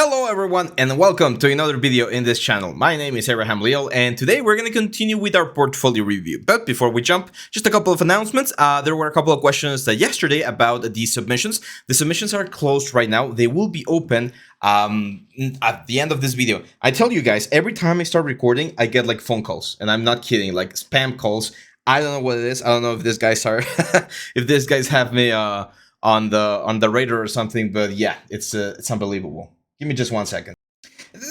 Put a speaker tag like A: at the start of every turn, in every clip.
A: Hello everyone and welcome to another video in this channel. My name is Abraham Leal and today we're going to continue with our portfolio review. But before we jump, just a couple of announcements. There were a couple of questions yesterday about the submissions. The submissions are closed right now. They will be open at the end of this video. I tell you guys, every time I start recording, I get like phone calls, and I'm not kidding, like spam calls. I don't know what it is. I don't know if these guys are, if these guys have me on the radar or something. But yeah, it's unbelievable. Give me just 1 second.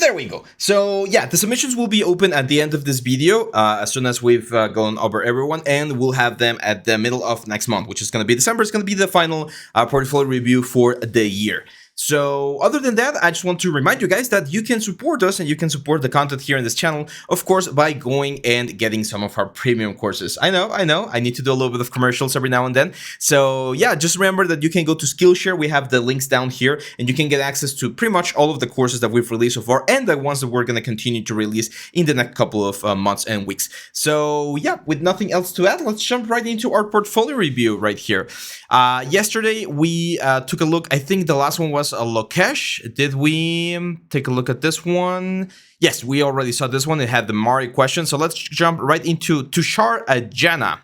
A: There we go. So yeah, the submissions will be open at the end of this video as soon as we've gone over everyone, and we'll have them at the middle of next month, which is going to be December. It's going to be the final portfolio review for the year. So other than that, I just want to remind you guys that you can support us and you can support the content here in this channel, of course, by going and getting some of our premium courses. I know, I need to do a little bit of commercials every now and then. So yeah, just remember that you can go to Skillshare. We have the links down here, and you can get access to pretty much all of the courses that we've released so far and the ones that we're going to continue to release in the next couple of months and weeks. So yeah, with nothing else to add, let's jump right into our portfolio review right here. Yesterday, we took a look. I think the last one was a Lokesh. Did we take a look at this one? Yes, we already saw this one. It had the Mari question. So let's jump right into Tushar Jana.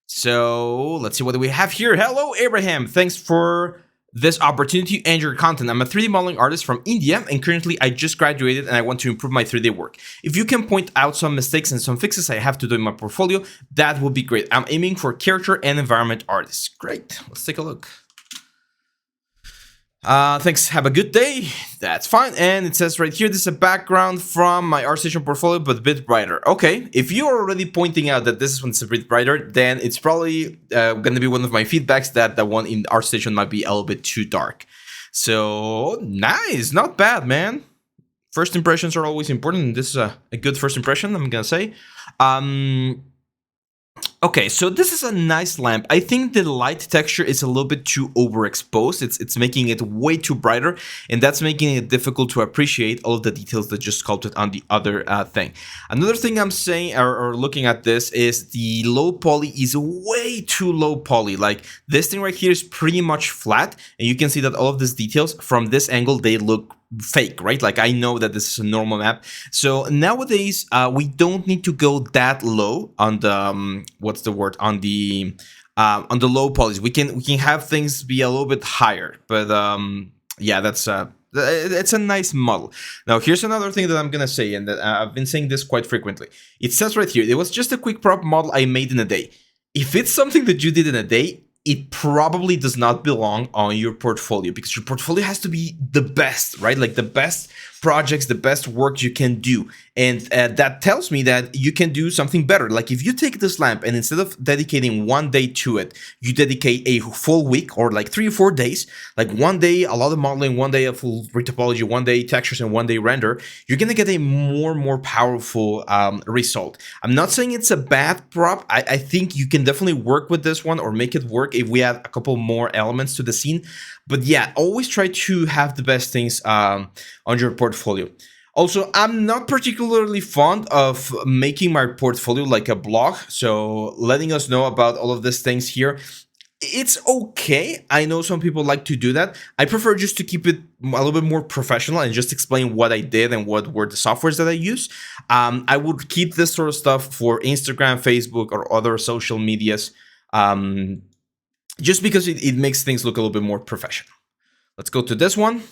A: So let's see what do we have here. Hello, Abraham. Thanks for this opportunity and your content. I'm a 3D modeling artist from India, and currently I just graduated and I want to improve my 3D work. If you can point out some mistakes and some fixes I have to do in my portfolio, that would be great. I'm aiming for character and environment artists. Great. Let's take a look. Thanks, have a good day. That's fine. And it says right here, this is a background from my ArtStation portfolio, but a bit brighter. Okay, if you're already pointing out that this one's a bit brighter, then it's probably going to be one of my feedbacks that the one in ArtStation might be a little bit too dark. So nice, not bad, man. First impressions are always important, and this is a good first impression, I'm gonna say. Okay, so this is a nice lamp. I think the light texture is a little bit too overexposed. It's making it way too brighter, and that's making it difficult to appreciate all of the details that just sculpted on the other thing. Another thing I'm saying or looking at this is the low poly is way too low poly. Like this thing right here is pretty much flat, and you can see that all of these details from this angle, they look fake, right? Like I know that this is a normal map. So nowadays we don't need to go that low on the what's the word, on the low polys. We can have things be a little bit higher, but yeah, that's it's a nice model. Now here's another thing that I'm gonna say, and that I've been saying this quite frequently. It says right here, it was just a quick prop model I made in a day. If it's something that you did in a day, it probably does not belong on your portfolio, because your portfolio has to be the best, right? Like the best projects, the best work you can do. And that tells me that you can do something better. Like if you take this lamp and instead of dedicating 1 day to it, you dedicate a full week or like 3 or 4 days, like 1 day, a lot of modeling, 1 day of full retopology, 1 day textures, and 1 day render, you're going to get a more powerful result. I'm not saying it's a bad prop. I think you can definitely work with this one or make it work if we add a couple more elements to the scene. But yeah, always try to have the best things on your portfolio. Also, I'm not particularly fond of making my portfolio like a blog, so letting us know about all of these things here, it's okay. I know some people like to do that. I prefer just to keep it a little bit more professional and just explain what I did and what were the softwares that I use. I would keep this sort of stuff for Instagram, Facebook, or other social medias, just because it makes things look a little bit more professional. Let's go to this one.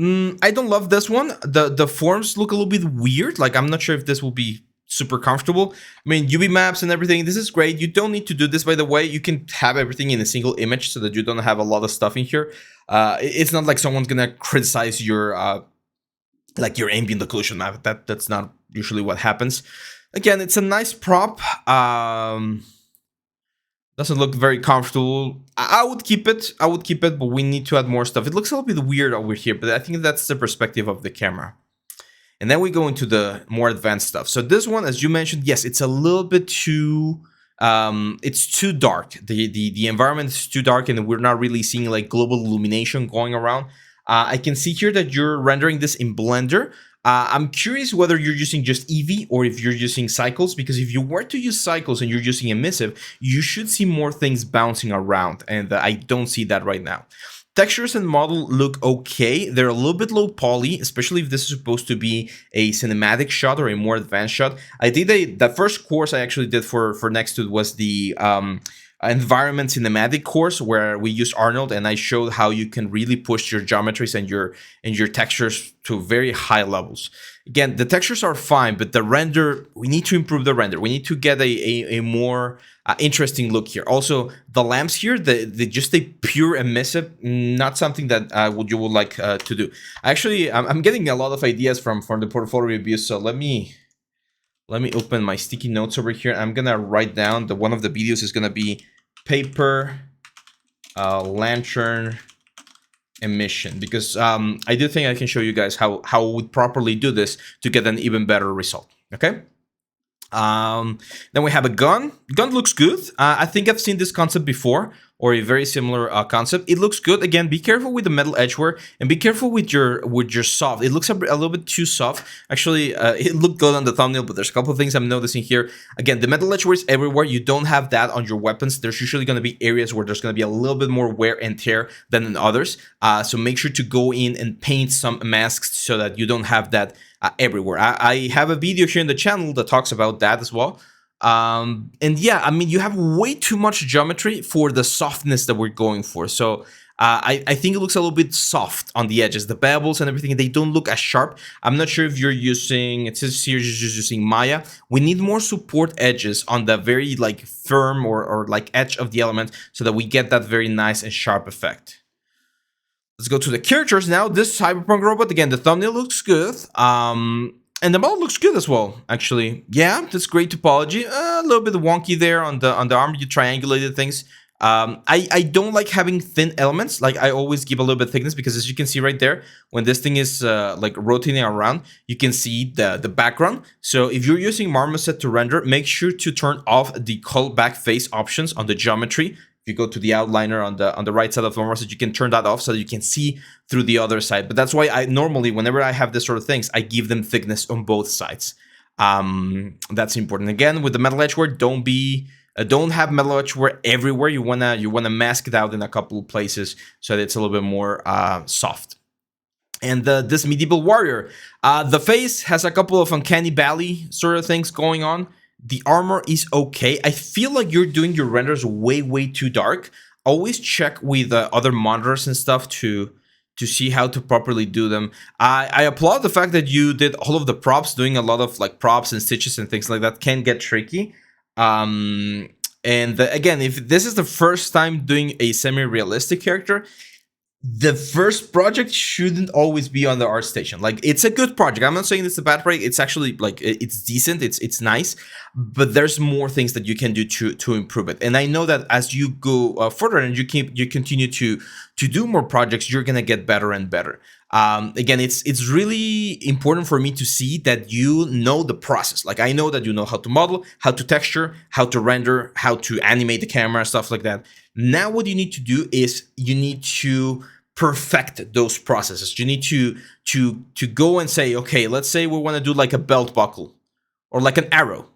A: I don't love this one. The forms look a little bit weird. Like I'm not sure if this will be super comfortable. I mean, UV maps and everything, this is great. You don't need to do this, by the way. You can have everything in a single image so that you don't have a lot of stuff in here. It's not like someone's gonna criticize your like your ambient occlusion map. That's not usually what happens. Again, it's a nice prop. Doesn't look very comfortable. I would keep it, but we need to add more stuff. It looks a little bit weird over here, but I think that's the perspective of the camera. And then we go into the more advanced stuff. So this one, as you mentioned, yes, it's a little bit too, it's too dark. The environment is too dark, and we're not really seeing like global illumination going around. I can see here that you're rendering this in Blender. I'm curious whether you're using just Eevee or if you're using cycles, because if you were to use cycles and you're using emissive, you should see more things bouncing around, and I don't see that right now. Textures and model look okay. They're a little bit low poly, especially if this is supposed to be a cinematic shot or a more advanced shot. I did the first course I actually did for Nextwood was the environment cinematic course, where we used Arnold, and I showed how you can really push your geometries and your textures to very high levels. Again, the textures are fine, but the render, we need to improve the render. We need to get a more interesting look here. Also, the lamps here, the just a pure emissive, not something that you would like to do. Actually, I'm getting a lot of ideas from the portfolio reviews, so let me open my sticky notes over here. I'm gonna write down one of the videos is gonna be paper lantern emission, because I do think I can show you guys how we would properly do this to get an even better result. Okay. Then we have a gun. Gun looks good. I think I've seen this concept before, or a very similar concept. It looks good. Again, be careful with the metal edgeware, and be careful with your soft. It looks a little bit too soft. Actually, it looked good on the thumbnail, but there's a couple of things I'm noticing here. Again, the metal edgeware is everywhere. You don't have that on your weapons. There's usually going to be areas where there's going to be a little bit more wear and tear than in others. So make sure to go in and paint some masks so that you don't have that everywhere. I have a video here in the channel that talks about that as well. And yeah, I mean, you have way too much geometry for the softness that we're going for. So I think it looks a little bit soft on the edges. The bevels and everything, they don't look as sharp. I'm not sure if you're using, it says here you're just using Maya. We need more support edges on the very like firm or like edge of the element, so that we get that very nice and sharp effect. Let's go to the characters now. This cyberpunk robot, again, the thumbnail looks good. And the model looks good as well, actually. Yeah, that's great topology. A little bit wonky there on the arm. You triangulated things. I don't like having thin elements. Like, I always give a little bit thickness, because as you can see right there, when this thing is like rotating around, you can see the background. So if you're using Marmoset to render, make sure to turn off the callback face options on the geometry. You go to the outliner on the right side of the Marmoset, you can turn that off so that you can see through the other side. But that's why I normally, whenever I have this sort of things, I give them thickness on both sides. That's important. Again, with the metal edgeware, don't have metal edgeware everywhere. You wanna mask it out in a couple of places so that it's a little bit more soft. And this medieval warrior, the face has a couple of uncanny valley sort of things going on. The armor is okay. I feel like you're doing your renders way too dark. Always check with other monitors and stuff to see how to properly do them. I applaud the fact that you did all of the props. Doing a lot of like props and stitches and things like that can get tricky. And again, if this is the first time doing a semi-realistic character, the first project shouldn't always be on the art station. Like, it's a good project. I'm not saying it's a bad project. It's actually like, it's decent. It's nice, but there's more things that you can do to improve it. And I know that as you go further and you continue to do more projects, you're gonna get better and better. Again, it's really important for me to see that you know the process. Like, I know that you know how to model, how to texture, how to render, how to animate the camera, stuff like that. Now what you need to do is you need to perfect those processes. You need to go and say, okay, let's say we want to do like a belt buckle or like an arrow.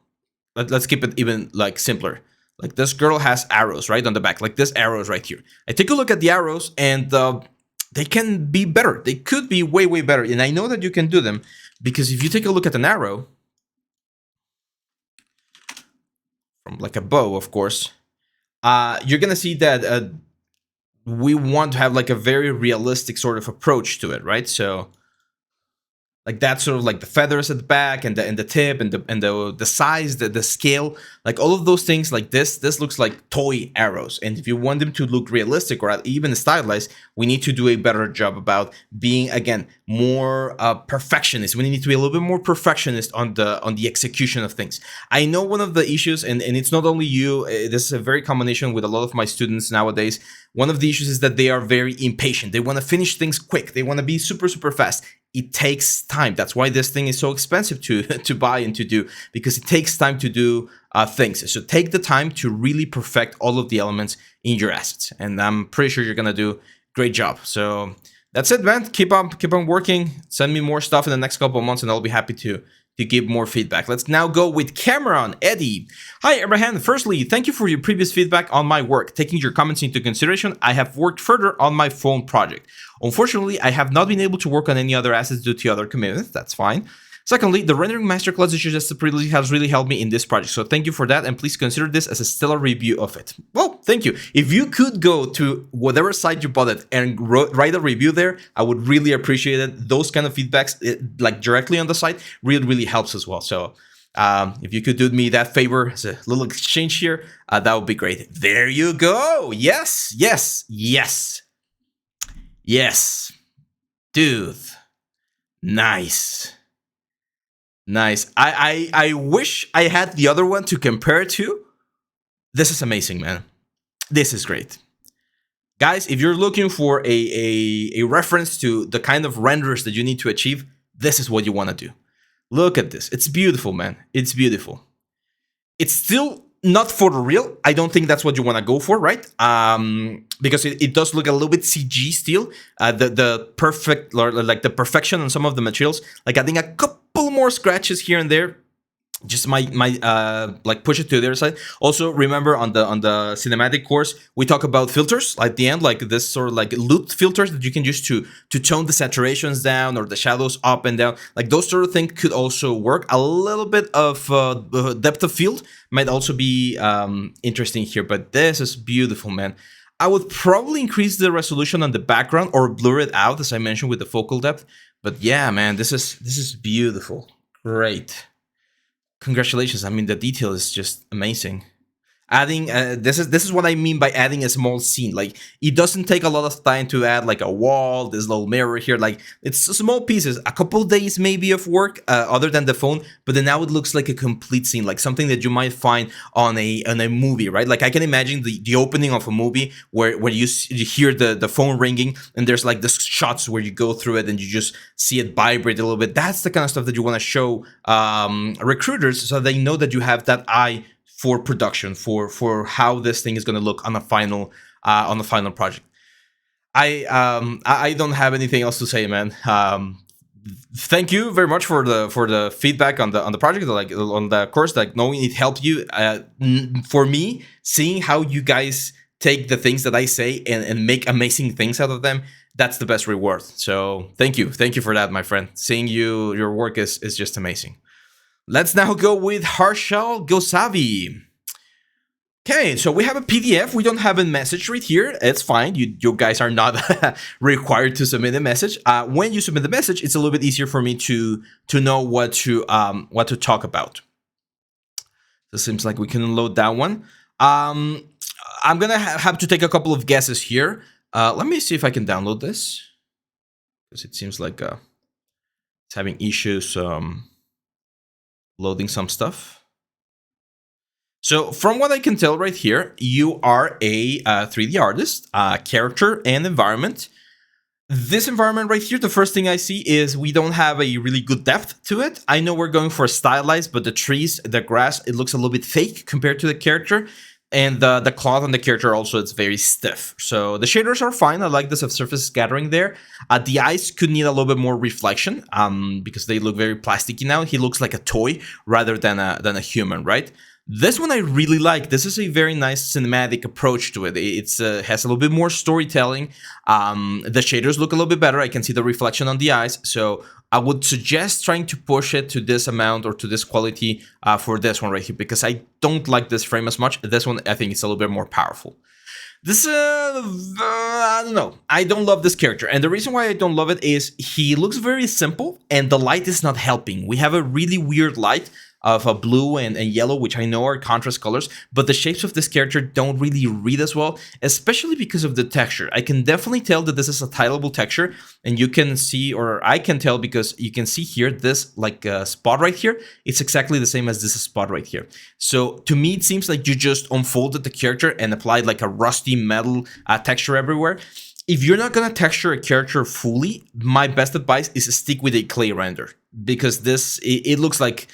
A: Let's keep it even like simpler. Like, this girl has arrows right on the back, like this arrows right here. I take a look at the arrows, and they can be better. They could be way better. And I know that you can do them, because if you take a look at an arrow from like a bow, of course, you're gonna see that we want to have like a very realistic sort of approach to it, right? So like, that's sort of like the feathers at the back and the tip and the size, the scale, like all of those things. Like this looks like toy arrows, and if you want them to look realistic or even stylized, we need to do a better job about being, again, more perfectionist. We need to be a little bit more perfectionist on the execution of things. I know one of the issues, and it's not only you, this is a very combination with a lot of my students nowadays. One of the issues is that they are very impatient. They want to finish things quick. They want to be super fast. It takes time. That's why this thing is so expensive to buy and to do, because it takes time to do things. So take the time to really perfect all of the elements in your assets, and I'm pretty sure you're gonna do a great job. So that's it, man. Keep on working. Send me more stuff in the next couple of months, and I'll be happy to to give more feedback. Let's now go with Cameron Eddie. Hi, Abraham. Firstly, thank you for your previous feedback on my work. Taking your comments into consideration, I have worked further on my phone project. Unfortunately, I have not been able to work on any other assets due to other commitments. That's fine. Secondly, the rendering masterclass that you just has really helped me in this project. So thank you for that, and please consider this as a stellar review of it. Well, thank you. If you could go to whatever site you bought it and write a review there, I would really appreciate it. Those kind of feedbacks, like directly on the site, really helps as well. So if you could do me that favor as a little exchange here, that would be great. There you go. Yes. Dude. Nice. I wish I had the other one to compare it to. This is amazing, man. This is great. Guys, if you're looking for a reference to the kind of renders that you need to achieve, this is what you want to do. Look at this. It's beautiful, man. It's beautiful. It's still not photoreal. I don't think that's what you want to go for, right? Because it does look a little bit CG still. The perfect, like the perfection on some of the materials. Like adding a couple more scratches here and there just might like push it to the other side. Also, remember on the cinematic course, we talk about filters at the end, like this sort of like loop filters that you can use to tone the saturations down or the shadows up and down. Like those sort of things could also work. A little bit of depth of field might also be interesting here, but this is beautiful, man. I would probably increase the resolution on the background or blur it out, as I mentioned, with the focal depth. But yeah, man, this is beautiful. Great. Congratulations. I mean, the detail is just amazing. Adding this is what I mean by adding a small scene. Like, it doesn't take a lot of time to add like a wall, this little mirror here. Like, it's small pieces, a couple days maybe of work other than the phone, but then now it looks like a complete scene, like something that you might find on a movie, right? Like, I can imagine the opening of a movie where you hear the phone ringing and there's like the shots where you go through it and you just see it vibrate a little bit. That's the kind of stuff that you want to show recruiters, so they know that you have that eye for production, for how this thing is going to look on the final project. I don't have anything else to say, man. Thank you very much for the feedback on the project, like on the course, like knowing it helped you. For me, seeing how you guys take the things that I say and make amazing things out of them, that's the best reward. So thank you for that, my friend. Seeing your work is just amazing. Let's now go with Harshal Gosavi. Okay, so we have a PDF. We don't have a message right here. It's fine. You guys are not required to submit a message. When you submit the message, it's a little bit easier for me to know what to talk about. So it seems like we can unload that one. I'm gonna have to take a couple of guesses here. Let me see if I can download this, because it seems like it's having issues. Loading some stuff. So from what I can tell right here, you are a 3D artist, character and environment. This environment right here, the first thing I see is we don't have a really good depth to it. I know we're going for stylized, but the trees, the grass, it looks a little bit fake compared to the character. And the cloth on the character also, it's very stiff. So the shaders are fine. I like the surface scattering there. The eyes could need a little bit more reflection because they look very plasticky now. He looks like a toy rather than a human, right? This one I really like. This is a very nice cinematic approach to it. It has a little bit more storytelling. The shaders look a little bit better. I can see the reflection on the eyes. So I would suggest trying to push it to this amount or to this quality for this one right here, because I don't like this frame as much. This one, I think it's a little bit more powerful. This, I don't know. I don't love this character. And the reason why I don't love it is he looks very simple and the light is not helping. We have a really weird light of a blue and yellow, which I know are contrast colors, but the shapes of this character don't really read as well, especially because of the texture. I can definitely tell that this is a tileable texture, and you can see, or I can tell because you can see here, this like spot right here, it's exactly the same as this spot right here. So to me, it seems like you just unfolded the character and applied like a rusty metal texture everywhere. If you're not gonna texture a character fully, my best advice is to stick with a clay render, because this, it looks like,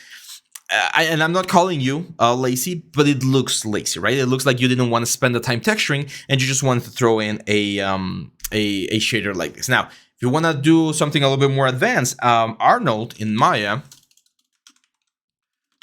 A: and I'm not calling you lazy, but it looks lazy, right? It looks like you didn't want to spend the time texturing and you just wanted to throw in a shader like this. Now, if you want to do something a little bit more advanced, Arnold in Maya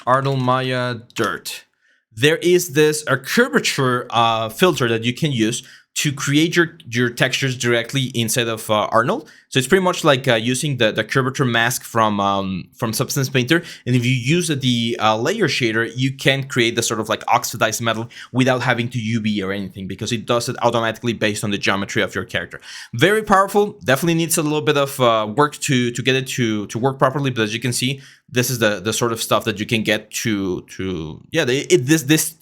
A: Arnold Maya dirt. There is this a curvature filter that you can use to create your textures directly inside of Arnold. So it's pretty much like using the curvature mask from Substance Painter. And if you use the layer shader, you can create the sort of like oxidized metal without having to UV or anything, because it does it automatically based on the geometry of your character. Very powerful. Definitely needs a little bit of work to get it to work properly. But as you can see, this is the sort of stuff that you can get to yeah.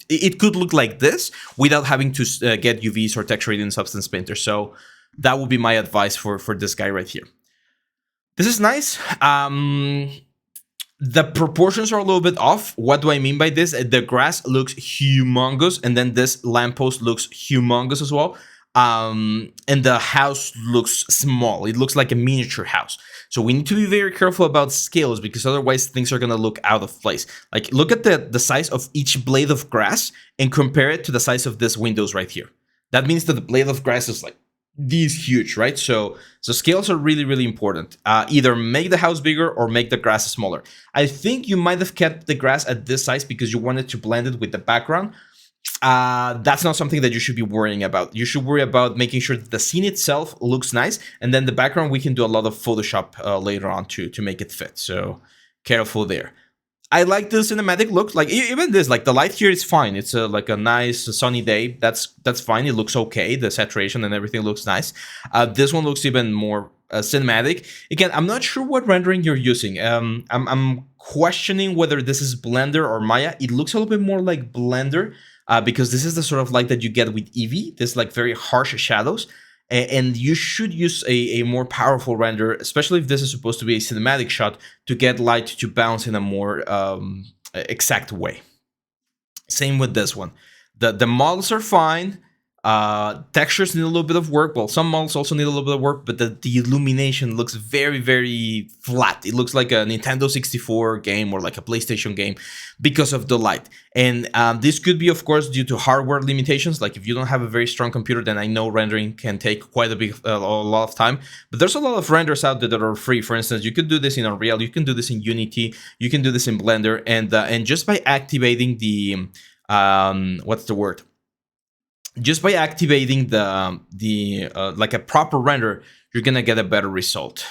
A: It could look like this without having to get UVs or texture in Substance Painter. So that would be my advice for this guy right here. This is nice. The proportions are a little bit off. What do I mean by this? The grass looks humongous, and then this lamppost looks humongous as well. And the house looks small. It looks like a miniature house. So we need to be very careful about scales, because otherwise things are going to look out of place. Like, look at the size of each blade of grass and compare it to the size of this windows right here. That means that the blade of grass is like these huge, right? So scales are really, really important. Either make the house bigger or make the grass smaller. I think you might have kept the grass at this size because you wanted to blend it with the background. That's not something that you should be worrying about. You should worry about making sure that the scene itself looks nice, and then the background, we can do a lot of Photoshop later on to make it fit. So careful there. I like the cinematic look. Like, even this, like the light here is fine. It's like a nice sunny day. That's fine. It looks okay. The saturation and everything looks nice. This one looks even more cinematic. Again, I'm not sure what rendering you're using. I'm questioning whether this is Blender or Maya. It looks a little bit more like Blender. Because this is the sort of light that you get with Eevee, this like very harsh shadows, and you should use a more powerful render, especially if this is supposed to be a cinematic shot, to get light to bounce in a more exact way. Same with this one. The models are fine. Textures need a little bit of work. Well, some models also need a little bit of work, but the illumination looks very, very flat. It looks like a Nintendo 64 game or like a PlayStation game because of the light. And this could be, of course, due to hardware limitations. Like, if you don't have a very strong computer, then I know rendering can take quite a lot of time. But there's a lot of renders out there that are free. For instance, you could do this in Unreal, you can do this in Unity, you can do this in Blender, and just by activating the what's the word? Just by activating the like a proper render, you're gonna get a better result.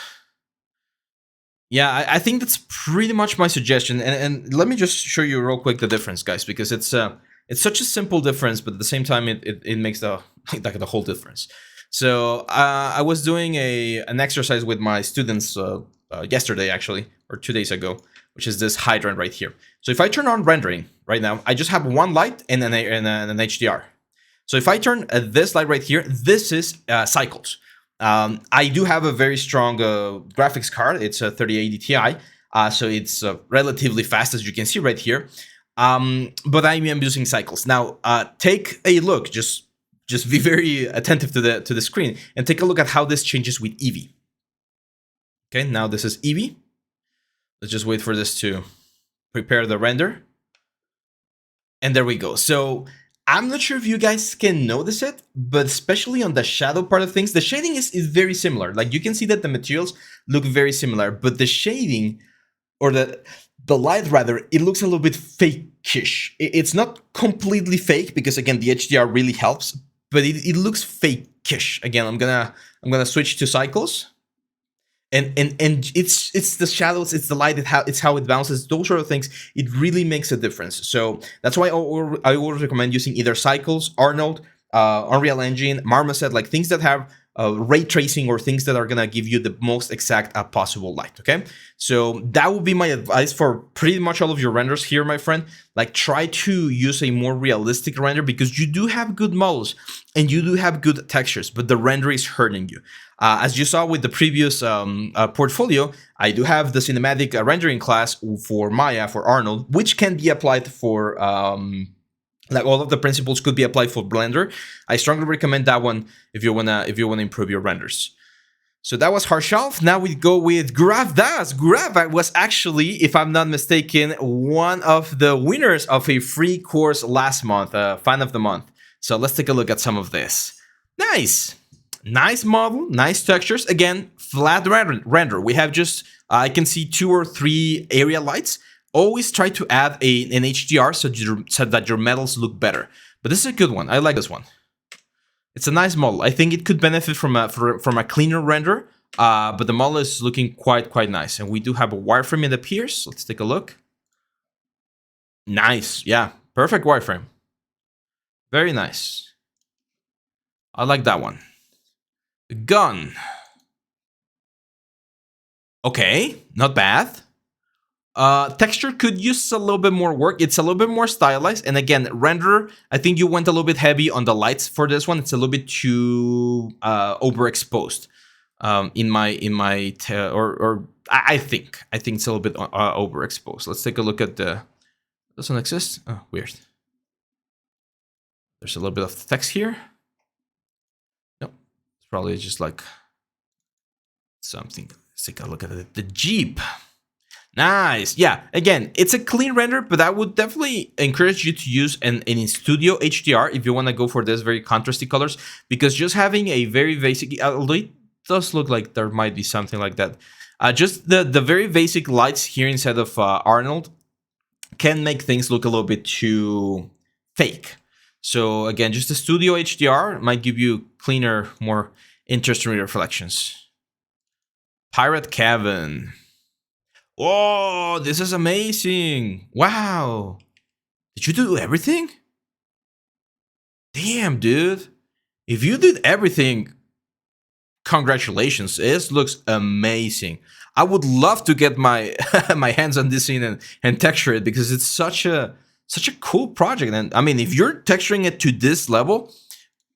A: Yeah, I think that's pretty much my suggestion. And let me just show you real quick the difference, guys, because it's such a simple difference, but at the same time it makes the like the whole difference. So I was doing an exercise with my students yesterday, actually, or 2 days ago, which is this hydrant right here. So if I turn on rendering right now, I just have one light and an HDR. So if I turn this light right here, this is cycles. I do have a very strong graphics card. It's a 3080 Ti, so it's relatively fast, as you can see right here. But I am using cycles. Now, take a look. Just be very attentive to the screen and take a look at how this changes with Eevee. Okay, now this is Eevee. Let's just wait for this to prepare the render. And there we go. So I'm not sure if you guys can notice it, but especially on the shadow part of things, the shading is very similar. Like, you can see that the materials look very similar, but the shading, or the light rather, it looks a little bit fake-ish. It's not completely fake, because again, the HDR really helps, but it looks fake-ish. Again, I'm gonna switch to cycles. And it's the shadows, it's the light, it's how it bounces, those sort of things. It really makes a difference. So that's why I always recommend using either cycles, Arnold, Unreal Engine, Marmoset, like things that have ray tracing, or things that are gonna give you the most exact possible light. Okay, so that would be my advice for pretty much all of your renders here, my friend. Like, try to use a more realistic render, because you do have good models and you do have good textures, but the render is hurting you. As you saw with the previous portfolio, I do have the cinematic rendering class for Maya, for Arnold, which can be applied for like, all of the principles could be applied for Blender. I strongly recommend that one if you wanna improve your renders. So that was Harshalf. Now we go with Graf Das. Graf was actually, if I'm not mistaken, one of the winners of a free course last month, Fan of the Month. So let's take a look at some of this. Nice model, nice textures. Again, flat render. We have just, I can see 2 or 3 area lights. always try to add an HDR so that your metals look better. But this is a good one. I like this one. It's a nice model. I think it could benefit from a cleaner render, but the model is looking quite nice. And we do have a wireframe, it appears. Let's take a look. Nice. Yeah, perfect wireframe. Very nice. I like that one. Gun. Okay, not bad. Texture could use a little bit more work. It's a little bit more stylized. And again, render, I think you went a little bit heavy on the lights for this one. It's a little bit too overexposed. I think it's a little bit overexposed. Let's take a look at the. Doesn't exist? Oh, weird. There's a little bit of text here. No, it's probably just like something. Let's take a look at it. The Jeep. Nice. Yeah, again, it's a clean render, but I would definitely encourage you to use an in-studio HDR if you want to go for this very contrasty colors, because just having a very basic, although it does look like there might be something like that, just the very basic lights here instead of Arnold can make things look a little bit too fake. So again, just the studio HDR might give you cleaner, more interesting reflections. Pirate Cabin. Oh, this is amazing. Wow. Did you do everything? Damn, dude. If you did everything, congratulations. This looks amazing. I would love to get my my hands on this scene and texture it, because it's such a cool project. And I mean, if you're texturing it to this level,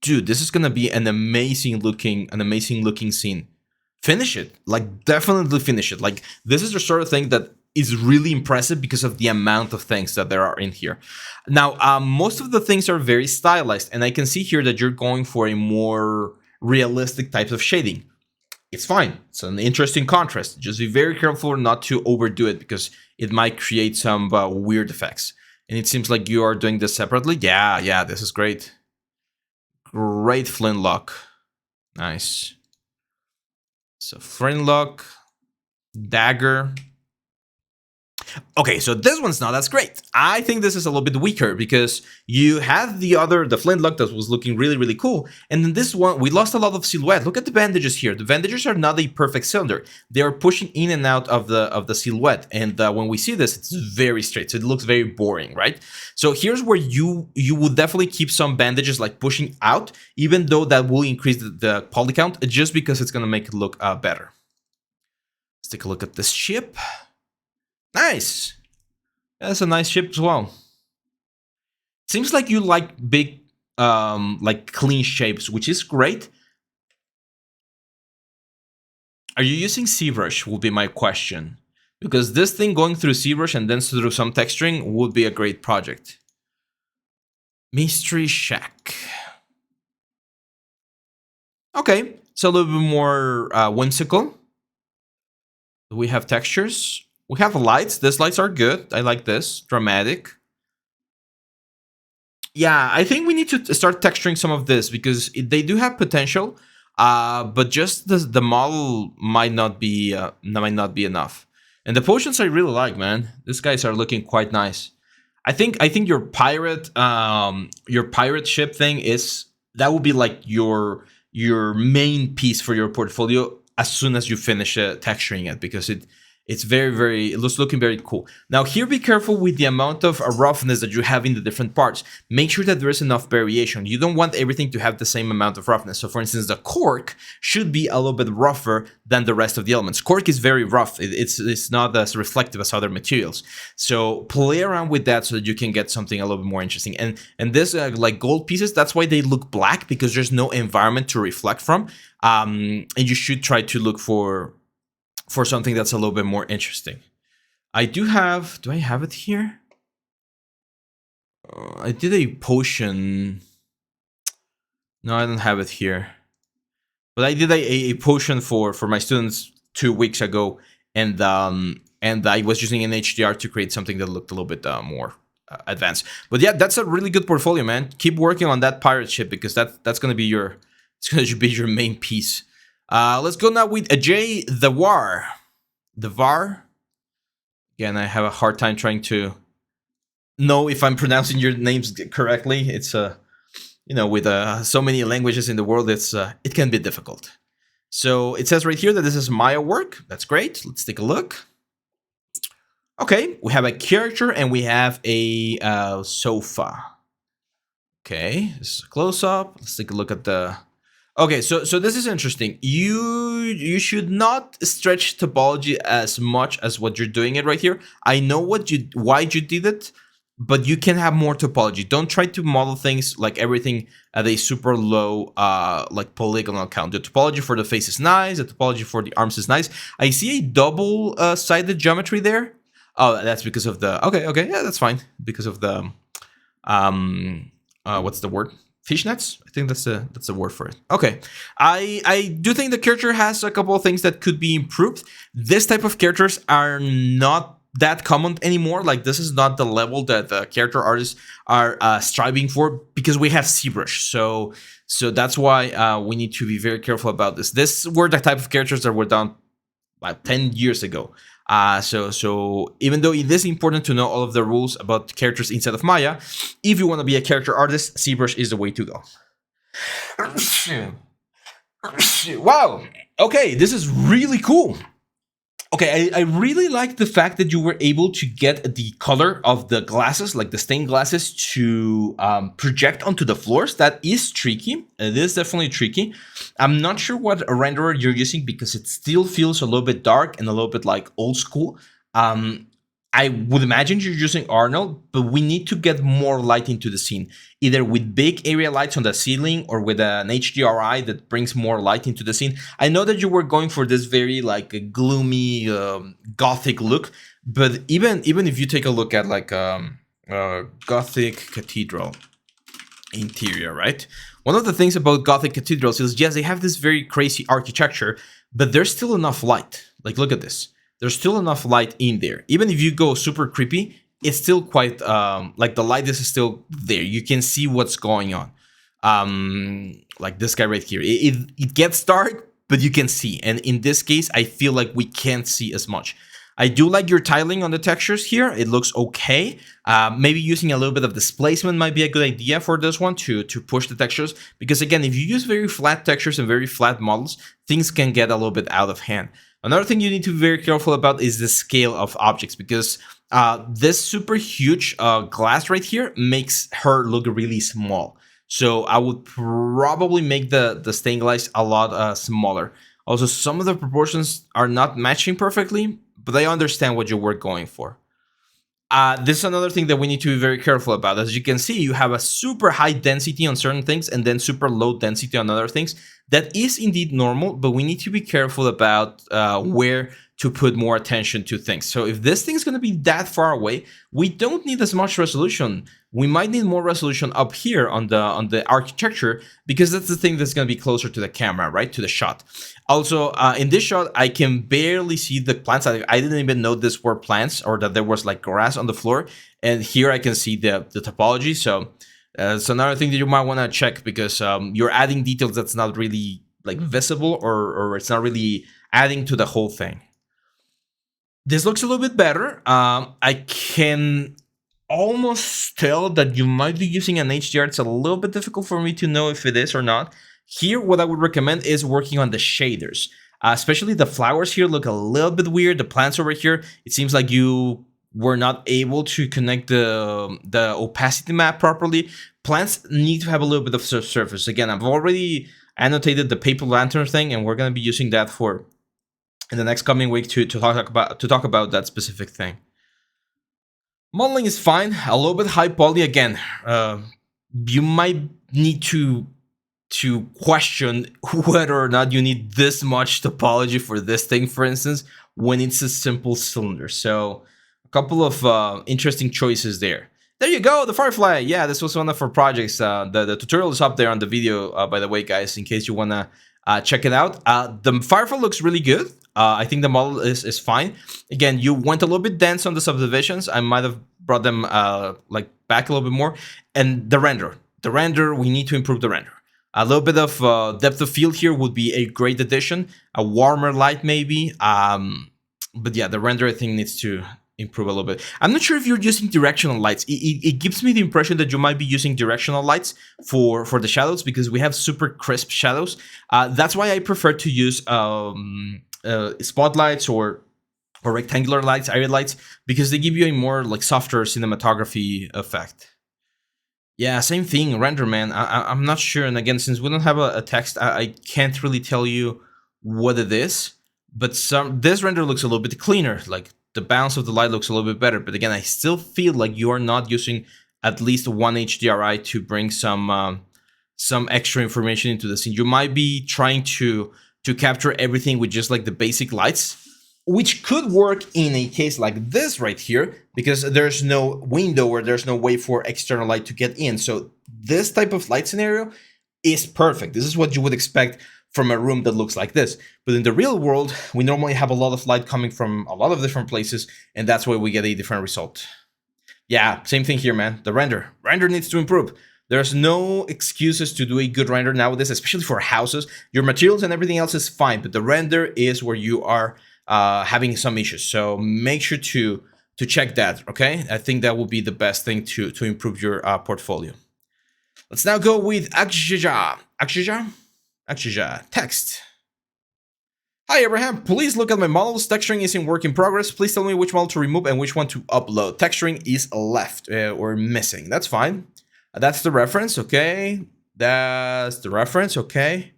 A: dude, this is gonna be an amazing looking scene. Finish it. Like, definitely finish it. Like, this is the sort of thing that is really impressive because of the amount of things that there are in here. Now, most of the things are very stylized, and I can see here that you're going for a more realistic type of shading. It's fine. It's an interesting contrast. Just be very careful not to overdo it, because it might create some weird effects. And it seems like you are doing this separately. Yeah, this is great. Great flintlock. Nice. So flintlock, dagger. Okay, so this one's not as great. I think this is a little bit weaker, because you have the flintlock that was looking really cool, and then this one, we lost a lot of silhouette. Look at the bandages here. The bandages are not a perfect cylinder. They are pushing in and out of the silhouette, and when we see this, it's very straight, so it looks very boring, right? So here's where you would definitely keep some bandages like pushing out, even though that will increase the poly count, just because it's gonna make it look better. Let's take a look at this ship. Nice. That's a nice ship as well. Seems like you like big, like clean shapes, which is great. Are you using ZBrush will be my question. Because this thing going through ZBrush and then through some texturing would be a great project. Mystery Shack. Okay, it's a little bit more whimsical. We have textures. We have lights. These lights are good. I like this. Dramatic. Yeah, I think we need to start texturing some of this, because they do have potential, but just the model might not be enough. And the potions I really like, man. These guys are looking quite nice. I think your pirate ship thing that will be like your main piece for your portfolio as soon as you finish texturing it, because it's it looks looking very cool. Now here, be careful with the amount of roughness that you have in the different parts. Make sure that there is enough variation. You don't want everything to have the same amount of roughness. So for instance, the cork should be a little bit rougher than the rest of the elements. Cork is very rough. It's not as reflective as other materials. So play around with that so that you can get something a little bit more interesting. And this like gold pieces, that's why they look black, because there's no environment to reflect from. And you should try to look for something that's a little bit more interesting. Do I have it here? I did a potion. No, I don't have it here. But I did a potion for my students 2 weeks ago, and I was using an HDR to create something that looked a little bit more advanced. But yeah, that's a really good portfolio, man. Keep working on that pirate ship, because that's gonna be your main piece. Let's go now with Ajay the Var. The Var. Again, I have a hard time trying to know if I'm pronouncing your names correctly. It's with so many languages in the world, it can be difficult. So it says right here that this is Maya work. That's great. Let's take a look. Okay, we have a character and we have a sofa. Okay, this is a close up. Let's take a look at the. Okay, so this is interesting. You should not stretch topology as much as what you're doing it right here. I know why you did it, but you can have more topology. Don't try to model things like everything at a super low like polygonal count. The topology for the face is nice. The topology for the arms is nice. I see a double sided geometry there. Oh, that's because of the. Okay, yeah, that's fine because of the what's the word? Fishnets? I think that's the word for it. Okay. I do think the character has a couple of things that could be improved. This type of characters are not that common anymore. Like, this is not the level that the character artists are striving for, because we have ZBrush. So that's why we need to be very careful about this. This were the type of characters that were done about 10 years ago. So even though it is important to know all of the rules about characters inside of Maya, if you want to be a character artist, ZBrush is the way to go. Wow. Okay, this is really cool. Okay, I really like the fact that you were able to get the color of the glasses, like the stained glasses, to project onto the floors. That is tricky. It is definitely tricky. I'm not sure what renderer you're using because it still feels a little bit dark and a little bit like old school. I would imagine you're using Arnold, but we need to get more light into the scene, either with big area lights on the ceiling or with an HDRI that brings more light into the scene. I know that you were going for this very like a gloomy gothic look, but even if you take a look at like gothic cathedral interior, right? One of the things about gothic cathedrals is, yes, they have this very crazy architecture, but there's still enough light. Like, look at this. There's still enough light in there. Even if you go super creepy, it's still quite, like the light is still there. You can see what's going on. Like this guy right here. It gets dark, but you can see. And in this case, I feel like we can't see as much. I do like your tiling on the textures here. It looks okay. Maybe using a little bit of displacement might be a good idea for this one to push the textures. Because again, if you use very flat textures and very flat models, things can get a little bit out of hand. Another thing you need to be very careful about is the scale of objects, because this super huge glass right here makes her look really small. So I would probably make the stained glass a lot smaller. Also, some of the proportions are not matching perfectly, but I understand what you were going for. This is another thing that we need to be very careful about. As you can see, you have a super high density on certain things and then super low density on other things. That is indeed normal, but we need to be careful about where to put more attention to things. So if this thing is going to be that far away, we don't need as much resolution. We might need more resolution up here on the architecture, because that's the thing that's going to be closer to the camera, right? To the shot. Also, in this shot, I can barely see the plants. I didn't even know this were plants or that there was like grass on the floor. And here I can see the topology. So it's another thing that you might want to check, because you're adding details that's not really like visible, or it's not really adding to the whole thing. This looks a little bit better. I can almost tell that you might be using an HDR. It's a little bit difficult for me to know if it is or not. Here, what I would recommend is working on the shaders. Especially the flowers here look a little bit weird. The plants over here, it seems like you were not able to connect the opacity map properly. Plants need to have a little bit of surface. Again, I've already annotated the paper lantern thing, and we're going to be using that for in the next coming week to talk about that specific thing. Modeling is fine. A little bit high poly again. You might need to question whether or not you need this much topology for this thing, for instance, when it's a simple cylinder. So a couple of interesting choices there. There you go, the Firefly. Yeah, this was one of our projects. The tutorial is up there on the video, by the way, guys, in case you want to check it out. The Firefly looks really good. I think the model is fine. Again, you went a little bit dense on the subdivisions. I might have brought them like back a little bit more. And the render, we need to improve the render. A little bit of depth of field here would be a great addition. A warmer light maybe. But yeah, the render I think needs to improve a little bit. I'm not sure if you're using directional lights. It gives me the impression that you might be using directional lights for the shadows, because we have super crisp shadows. That's why I prefer to use spotlights or rectangular lights, area lights, because they give you a more like softer cinematography effect. Yeah, same thing, render man. I'm not sure, and again, since we don't have a text, I can't really tell you what it is. But this render looks a little bit cleaner. Like the bounce of the light looks a little bit better. But again, I still feel like you are not using at least one HDRI to bring some extra information into the scene. You might be trying to capture everything with just like the basic lights, which could work in a case like this right here, because there's no window or there's no way for external light to get in. So this type of light scenario is perfect. This is what you would expect from a room that looks like this. But in the real world, we normally have a lot of light coming from a lot of different places, and that's why we get a different result. Yeah, same thing here, man. The render needs to improve. There's no excuses to do a good render nowadays, especially for houses. Your materials and everything else is fine, but the render is where you are having some issues. So make sure to check that, okay? I think that will be the best thing to improve your portfolio. Let's now go with Akshija. Text. Hi, Abraham. Please look at my models. Texturing is in work in progress. Please tell me which model to remove and which one to upload. Texturing is left or missing. That's fine. That's the reference, okay? That's the reference, okay?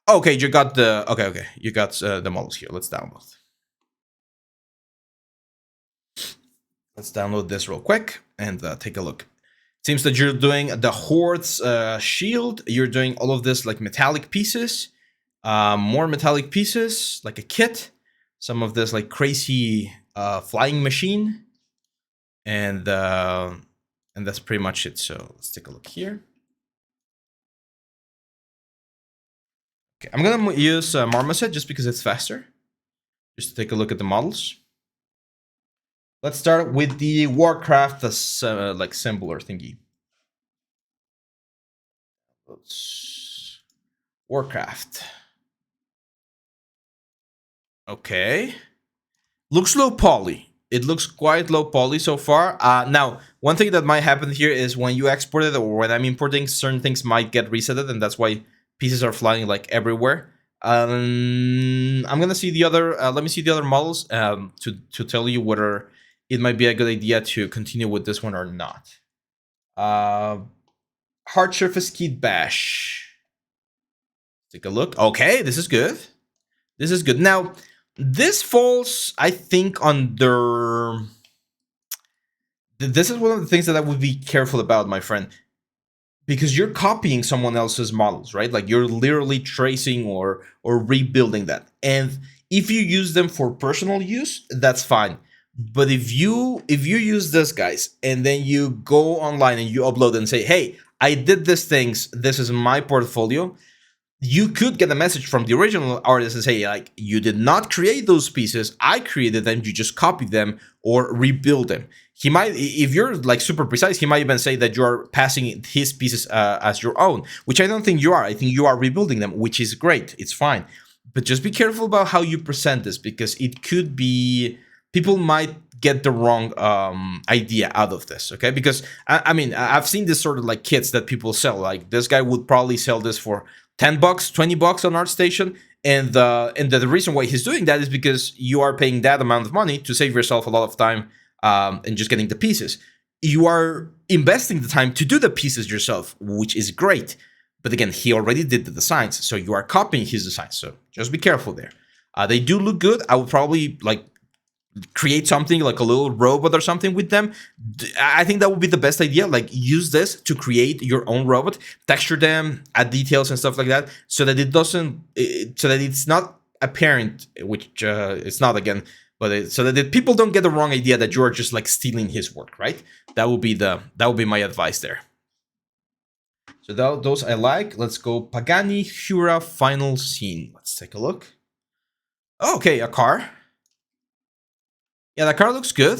A: Okay, you got the... Okay. You got the models here. Let's download. Let's download this real quick and take a look. Seems that you're doing the Horde's shield. You're doing all of this like metallic pieces. More metallic pieces, like a kit. Some of this like crazy flying machine. And that's pretty much it. So let's take a look here. Okay, I'm gonna use Marmoset just because it's faster. Just to take a look at the models. Let's start with the Warcraft like symbol thingy. Warcraft. Okay. Looks low poly. It looks quite low poly so far. Now, one thing that might happen here is when you export it or when I'm importing, certain things might get resetted, and that's why pieces are flying like everywhere. I'm gonna see the other. Let me see the other models to tell you whether it might be a good idea to continue with this one or not. Hard surface kit bash. Take a look. Okay, this is good. This is good. Now, this falls, I think, under... This is one of the things that I would be careful about, my friend. Because you're copying someone else's models, right? Like you're literally tracing or rebuilding that. And if you use them for personal use, that's fine. But if you use this, guys, and then you go online and you upload and say, hey, I did these things, this is my portfolio, you could get a message from the original artist and say, like, you did not create those pieces, I created them, you just copied them or rebuild them. He might, if you're like super precise, he might even say that you're passing his pieces as your own, which I don't think you are. I think you are rebuilding them, which is great. It's fine. But just be careful about how you present this, because it could be, people might get the wrong idea out of this, okay? Because, I mean, I've seen this sort of like kits that people sell. Like this guy would probably sell this for $10, $20 on ArtStation. And the reason why he's doing that is because you are paying that amount of money to save yourself a lot of time and just getting the pieces. You are investing the time to do the pieces yourself, which is great. But again, he already did the designs, so you are copying his designs. So just be careful there. They do look good. I would probably like create something like a little robot or something with them. I think that would be the best idea. Like use this to create your own robot, texture them, add details and stuff like that, so that it doesn't, so that it's not apparent, which it's not again, but so that people don't get the wrong idea that you're just like stealing his work, right? That would be my advice there. So those I like. Let's go Pagani Hura final scene. Let's take a look. Oh, okay, a car. Yeah, the car looks good.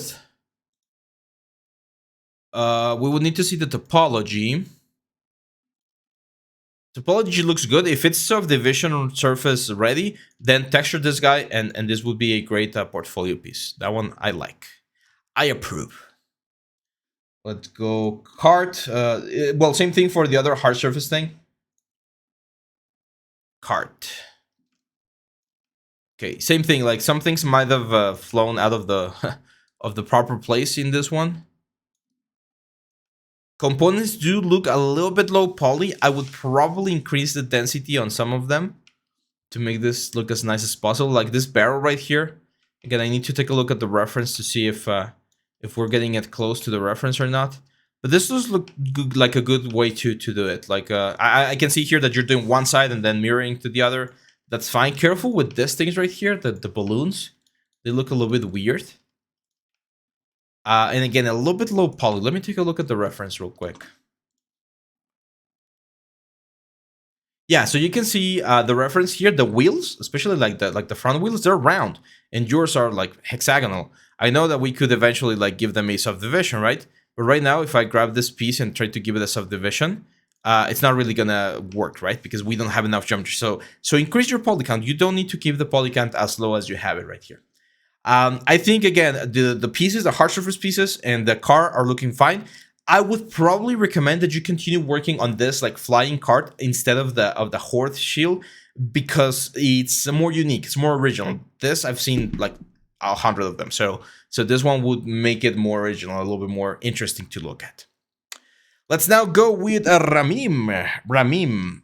A: We would need to see the topology. Topology looks good. If it's subdivision surface ready, then texture this guy, and this would be a great portfolio piece. That one I like. I approve. Let's go cart. Well, same thing for the other hard surface thing. Cart. Okay, same thing. Like some things might have flown out of the of the proper place in this one. Components do look a little bit low poly. I would probably increase the density on some of them to make this look as nice as possible. Like this barrel right here. Again, I need to take a look at the reference to see if we're getting it close to the reference or not. But this does look good, like a good way to do it. Like I can see here that you're doing one side and then mirroring to the other. That's fine. Careful with these things right here, the balloons. They look a little bit weird. And again, a little bit low poly. Let me take a look at the reference real quick. Yeah, so you can see the reference here. The wheels, especially like the front wheels, they're round, and yours are like hexagonal. I know that we could eventually like give them a subdivision, right? But right now, if I grab this piece and try to give it a subdivision, it's not really gonna work, right? Because we don't have enough geometry. So increase your poly count. You don't need to keep the poly count as low as you have it right here. I think again, the pieces, the hard surface pieces, and the car are looking fine. I would probably recommend that you continue working on this like flying cart instead of the Horde shield, because it's more unique, it's more original. This I've seen like 100 of them, so this one would make it more original, a little bit more interesting to look at. Let's now go with Ramim.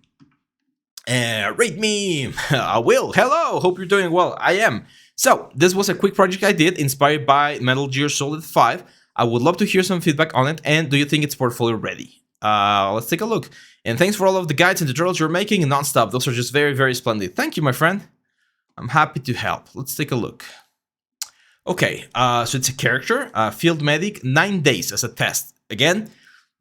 A: Rate me. I will. Hello, hope you're doing well. I am. So this was a quick project I did inspired by Metal Gear Solid 5. I would love to hear some feedback on it, and do you think it's portfolio ready? Let's take a look. And thanks for all of the guides and tutorials you're making non-stop. Those are just very, very splendid. Thank you, my friend. I'm happy to help. Let's take a look. Okay, so it's a character, field medic, 9 days as a test. Again,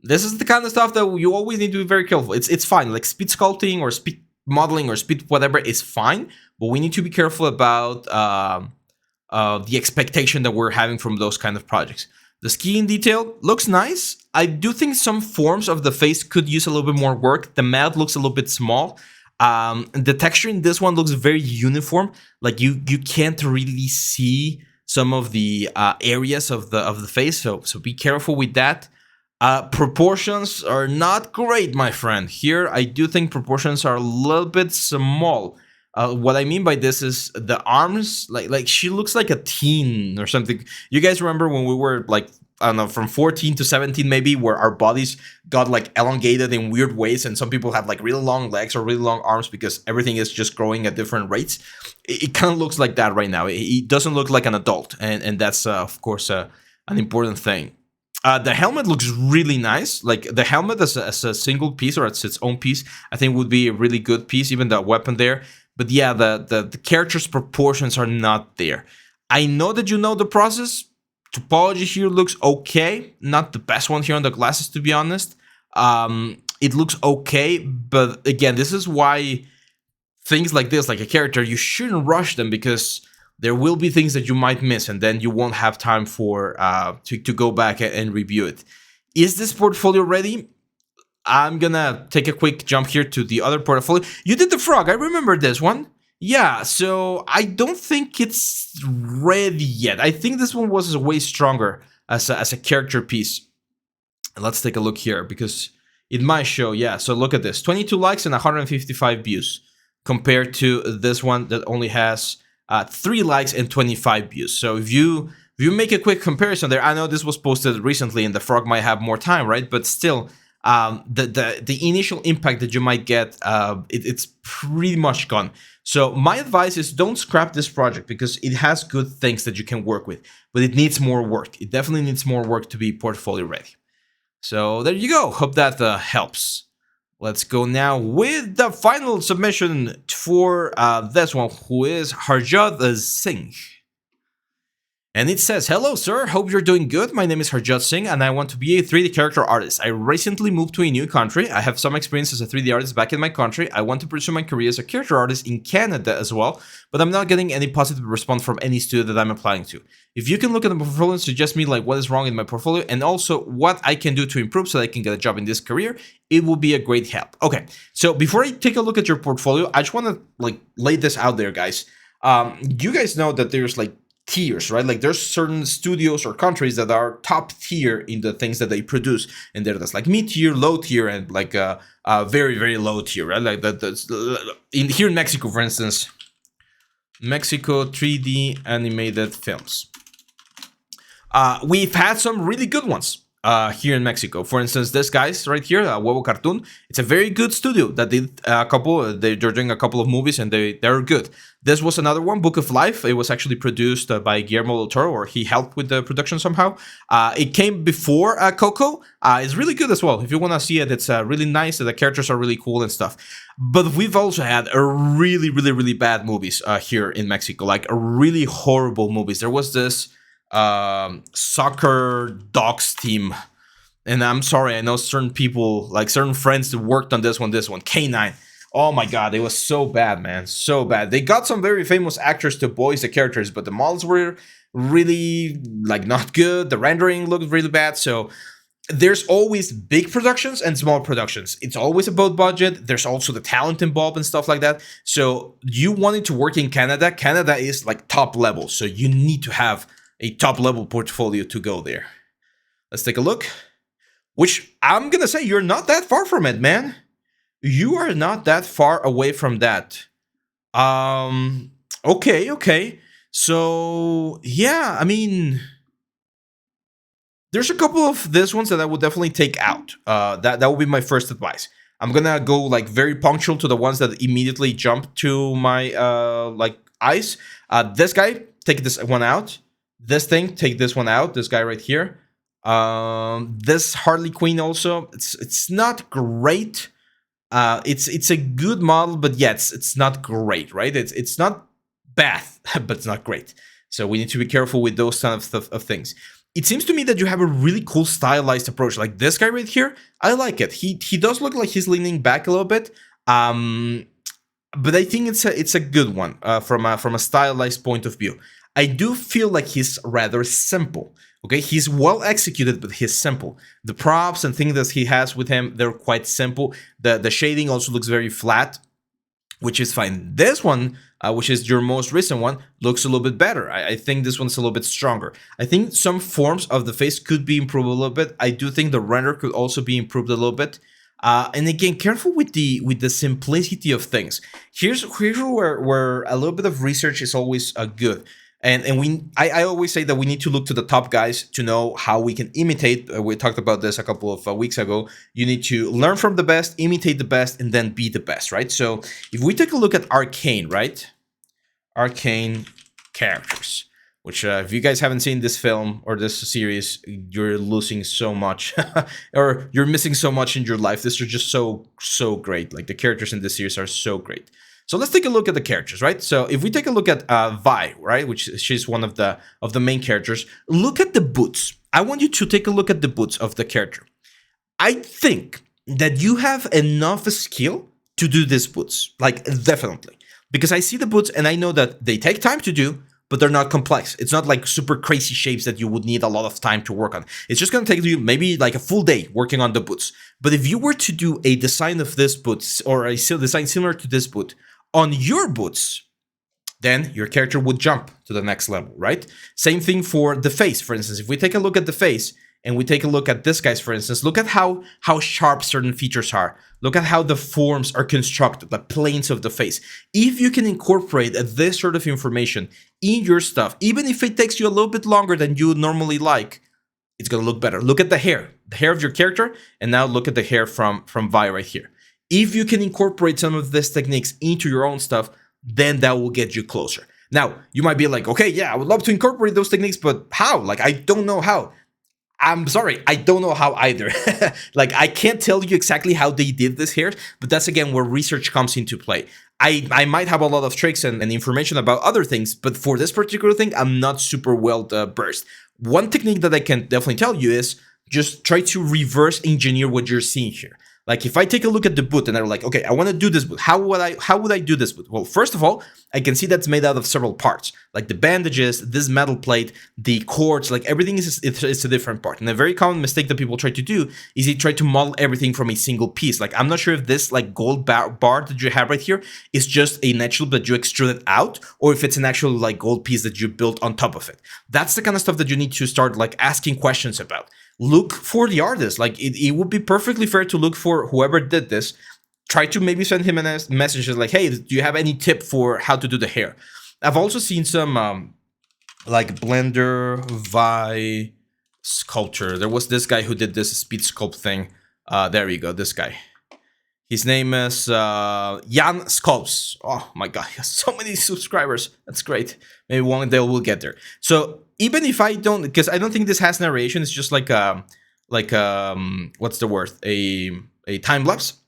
A: this is the kind of stuff that you always need to be very careful. It's fine, like speed sculpting or speed modeling or speed whatever is fine, but we need to be careful about the expectation that we're having from those kind of projects. The skiing detail looks nice. I do think some forms of the face could use a little bit more work. The mouth looks a little bit small. The texture in this one looks very uniform. Like you can't really see some of the areas of the face. So be careful with that. Proportions are not great, my friend. Here, I do think proportions are a little bit small. What I mean by this is the arms, like she looks like a teen or something. You guys remember when we were like, I don't know, from 14 to 17 maybe, where our bodies got like elongated in weird ways, and some people have like really long legs or really long arms because everything is just growing at different rates. It kind of looks like that right now. It doesn't look like an adult, and that's of course an important thing. The helmet looks really nice. Like the helmet as a single piece or as its own piece, I think would be a really good piece. Even the weapon there. But yeah, the character's proportions are not there. I know that you know the process. Topology here looks okay. Not the best one here on the glasses, to be honest. It looks okay, but again, this is why things like this, like a character, you shouldn't rush them, because there will be things that you might miss, and then you won't have time for to go back and review it. Is this portfolio ready? I'm gonna take a quick jump here to the other portfolio. You did the frog. I remember this one. Yeah, so I don't think it's ready yet. I think this one was way stronger as a character piece. And let's take a look here, because it might show. Yeah, so look at this. 22 likes and 155 views compared to this one that only has 3 likes and 25 views. So if you make a quick comparison there, I know this was posted recently and the frog might have more time, right? But still, the initial impact that you might get, it's pretty much gone. So my advice is don't scrap this project, because it has good things that you can work with, but it needs more work. It definitely needs more work to be portfolio ready. So there you go. Hope that helps. Let's go now with the final submission for this one, who is Harjot Singh. And it says, hello sir, hope you're doing good. My name is Harjot Singh and I want to be a 3D character artist. I recently moved to a new country. I have some experience as a 3D artist back in my country. I want to pursue my career as a character artist in Canada as well, but I'm not getting any positive response from any studio that I'm applying to. If you can look at the portfolio and suggest me like what is wrong in my portfolio and also what I can do to improve so that I can get a job in this career, it will be a great help. Okay, so before I take a look at your portfolio, I just want to like lay this out there, guys. You guys know that there's like tiers, right? Like there's certain studios or countries that are top tier in the things that they produce, and there's like mid tier, low tier, and like very very low tier, right? Like that's in here in Mexico, for instance, Mexico 3D animated films. We've had some really good ones here in Mexico. For instance, this guy's right here, Huevo Cartoon. It's a very good studio that did a couple. They're doing a couple of movies and they're good. This was another one, Book of Life. It was actually produced by Guillermo del Toro, or he helped with the production somehow. It came before Coco. It's really good as well. If you want to see it, it's really nice. The characters are really cool and stuff. But we've also had a really, really, really bad movies here in Mexico, like really horrible movies. There was this soccer dogs team, and I'm sorry, I know certain people, like certain friends that worked on this one, K9. Oh my god, it was so bad, man, so bad. They got some very famous actors to voice the characters, but the models were really like not good. The rendering looked really bad. So there's always big productions and small productions. It's always about budget. There's also the talent involved and stuff like that. So you wanted to work in Canada. Canada is like top level, so you need to have a top level portfolio to go there. Let's take a look. Which I'm gonna say you're not that far from it, man. You are not that far away from that. Okay. So yeah, I mean, there's a couple of these ones that I would definitely take out. That would be my first advice. I'm gonna go like very punctual to the ones that immediately jump to my like eyes. This guy, take this one out. This thing, take this one out. This guy right here. This Harley Quinn also. It's not great. It's a good model, but yeah, it's not great, right? It's not bad, but it's not great. So we need to be careful with those kind of things. It seems to me that you have a really cool stylized approach. Like this guy right here, I like it. He does look like he's leaning back a little bit. But I think it's a good one from a stylized point of view. I do feel like he's rather simple. Okay, he's well executed, but he's simple. The props and things that he has with him, they're quite simple. The shading also looks very flat, which is fine. This one, which is your most recent one, looks a little bit better. I think this one's a little bit stronger. I think some forms of the face could be improved a little bit. I do think the render could also be improved a little bit. And again, careful with the simplicity of things. Here's where a little bit of research is always good. And I always say that we need to look to the top guys to know how we can imitate. We talked about this a couple of weeks ago. You need to learn from the best, imitate the best, and then be the best, right? So if we take a look at Arcane, right? Arcane characters, which if you guys haven't seen this film or this series, you're losing so much or you're missing so much in your life. This is just so great. Like the characters in this series are so great. So let's take a look at the characters, right? So if we take a look at Vi, right, which she's one of the main characters, look at the boots. I want you to take a look at the boots of the character. I think that you have enough skill to do these boots, like definitely, because I see the boots and I know that they take time to do, but they're not complex. It's not like super crazy shapes that you would need a lot of time to work on. It's just going to take you maybe like a full day working on the boots. But if you were to do a design of this boots or a design similar to this boot on your boots, then your character would jump to the next level, right? Same thing for the face, for instance. If we take a look at the face and we take a look at this guy's, for instance, look at how sharp certain features are. Look at how the forms are constructed, the planes of the face. If you can incorporate this sort of information in your stuff, even if it takes you a little bit longer than you would normally like, it's going to look better. Look at the hair of your character, and now look at the hair from Vi right here. If you can incorporate some of these techniques into your own stuff, then that will get you closer. Now, you might be like, okay, yeah, I would love to incorporate those techniques, but how? Like, I don't know how. I'm sorry, I don't know how either. Like, I can't tell you exactly how they did this here, but that's, again, where research comes into play. I might have a lot of tricks and information about other things, but for this particular thing, I'm not super well versed. One technique that I can definitely tell you is just try to reverse engineer what you're seeing here. Like if I take a look at the boot and I'm like, okay, I want to do this boot. How would I do this boot? Well, first of all, I can see that's made out of several parts, like the bandages, this metal plate, the cords, like everything it's a different part. And a very common mistake that people try to do is they try to model everything from a single piece. Like I'm not sure if this like gold bar that you have right here is just a natural that you extruded out, or if it's an actual like gold piece that you built on top of it. That's the kind of stuff that you need to start like asking questions about. Look for the artist. Like it would be perfectly fair to look for whoever did this. Try to maybe send him a message like, hey, do you have any tip for how to do the hair? I've also seen some like Blender Vi sculpture. There was this guy who did this speed sculpt thing. There you go, this guy. His name is Jan Sculpts. Oh my god, he has so many subscribers. That's great. Maybe one day we'll get there. So even if I don't, because I don't think this has narration, it's just like what's the word? A time lapse.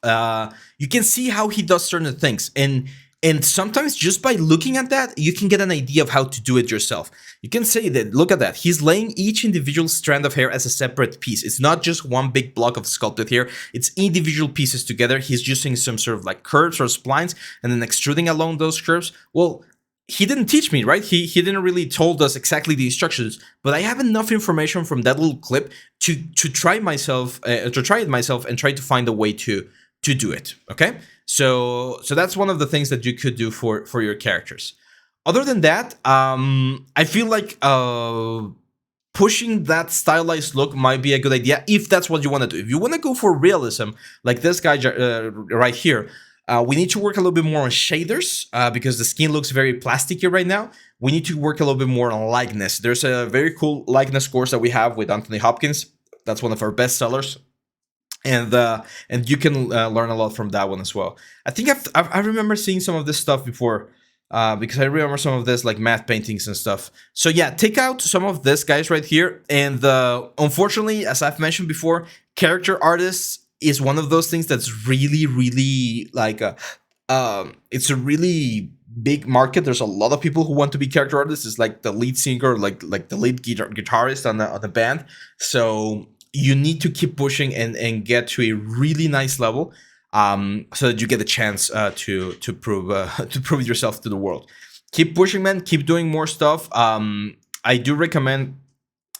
A: You can see how he does certain things, and sometimes just by looking at that, you can get an idea of how to do it yourself. You can say that, look at that. He's laying each individual strand of hair as a separate piece. It's not just one big block of sculpted hair. It's individual pieces together. He's using some sort of like curves or splines and then extruding along those curves. Well, he didn't teach me, right? He didn't really told us exactly the instructions, but I have enough information from that little clip to try it myself and try to find a way to do it. Okay, so that's one of the things that you could do for your characters. Other than that, I feel like pushing that stylized look might be a good idea if that's what you want to do. If you want to go for realism, like this guy right here, we need to work a little bit more on shaders because the skin looks very plasticky right now. We need to work a little bit more on likeness. There's a very cool likeness course that we have with Anthony Hopkins. That's one of our best sellers. And you can learn a lot from that one as well. I think I remember seeing some of this stuff before because I remember some of this like matte paintings and stuff. So yeah, take out some of this guys right here. And unfortunately, as I've mentioned before, character artists is one of those things that's really, really like it's a really big market. There's a lot of people who want to be character artists. It's like the lead singer, like the lead guitarist on the band. So you need to keep pushing and get to a really nice level so that you get a chance to prove yourself to the world. Keep pushing, man. Keep doing more stuff. I do recommend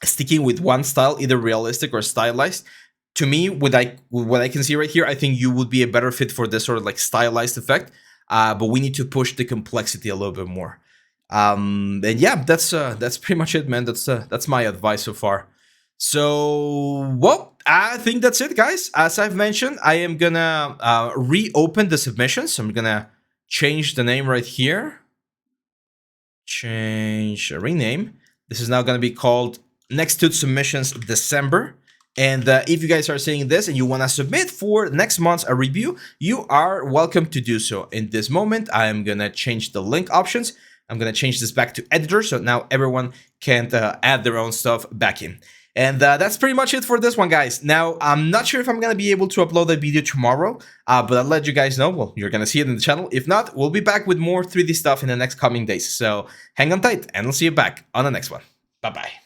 A: sticking with one style, either realistic or stylized. To me, with what I can see right here, I think you would be a better fit for this sort of like stylized effect. But we need to push the complexity a little bit more. And yeah, that's pretty much it, man. That's my advice so far. So, well, I think that's it, guys. As I've mentioned, I am gonna reopen the submissions. So I'm gonna change the name right here. Rename. This is now gonna be called Next to Submissions December. And if you guys are seeing this and you want to submit for next month's review, you are welcome to do so. In this moment, I am going to change the link options. I'm going to change this back to editor, so now everyone can add their own stuff back in. And that's pretty much it for this one, guys. Now, I'm not sure if I'm going to be able to upload a video tomorrow, but I'll let you guys know. Well, you're going to see it in the channel. If not, we'll be back with more 3D stuff in the next coming days. So hang on tight, and I'll see you back on the next one. Bye-bye.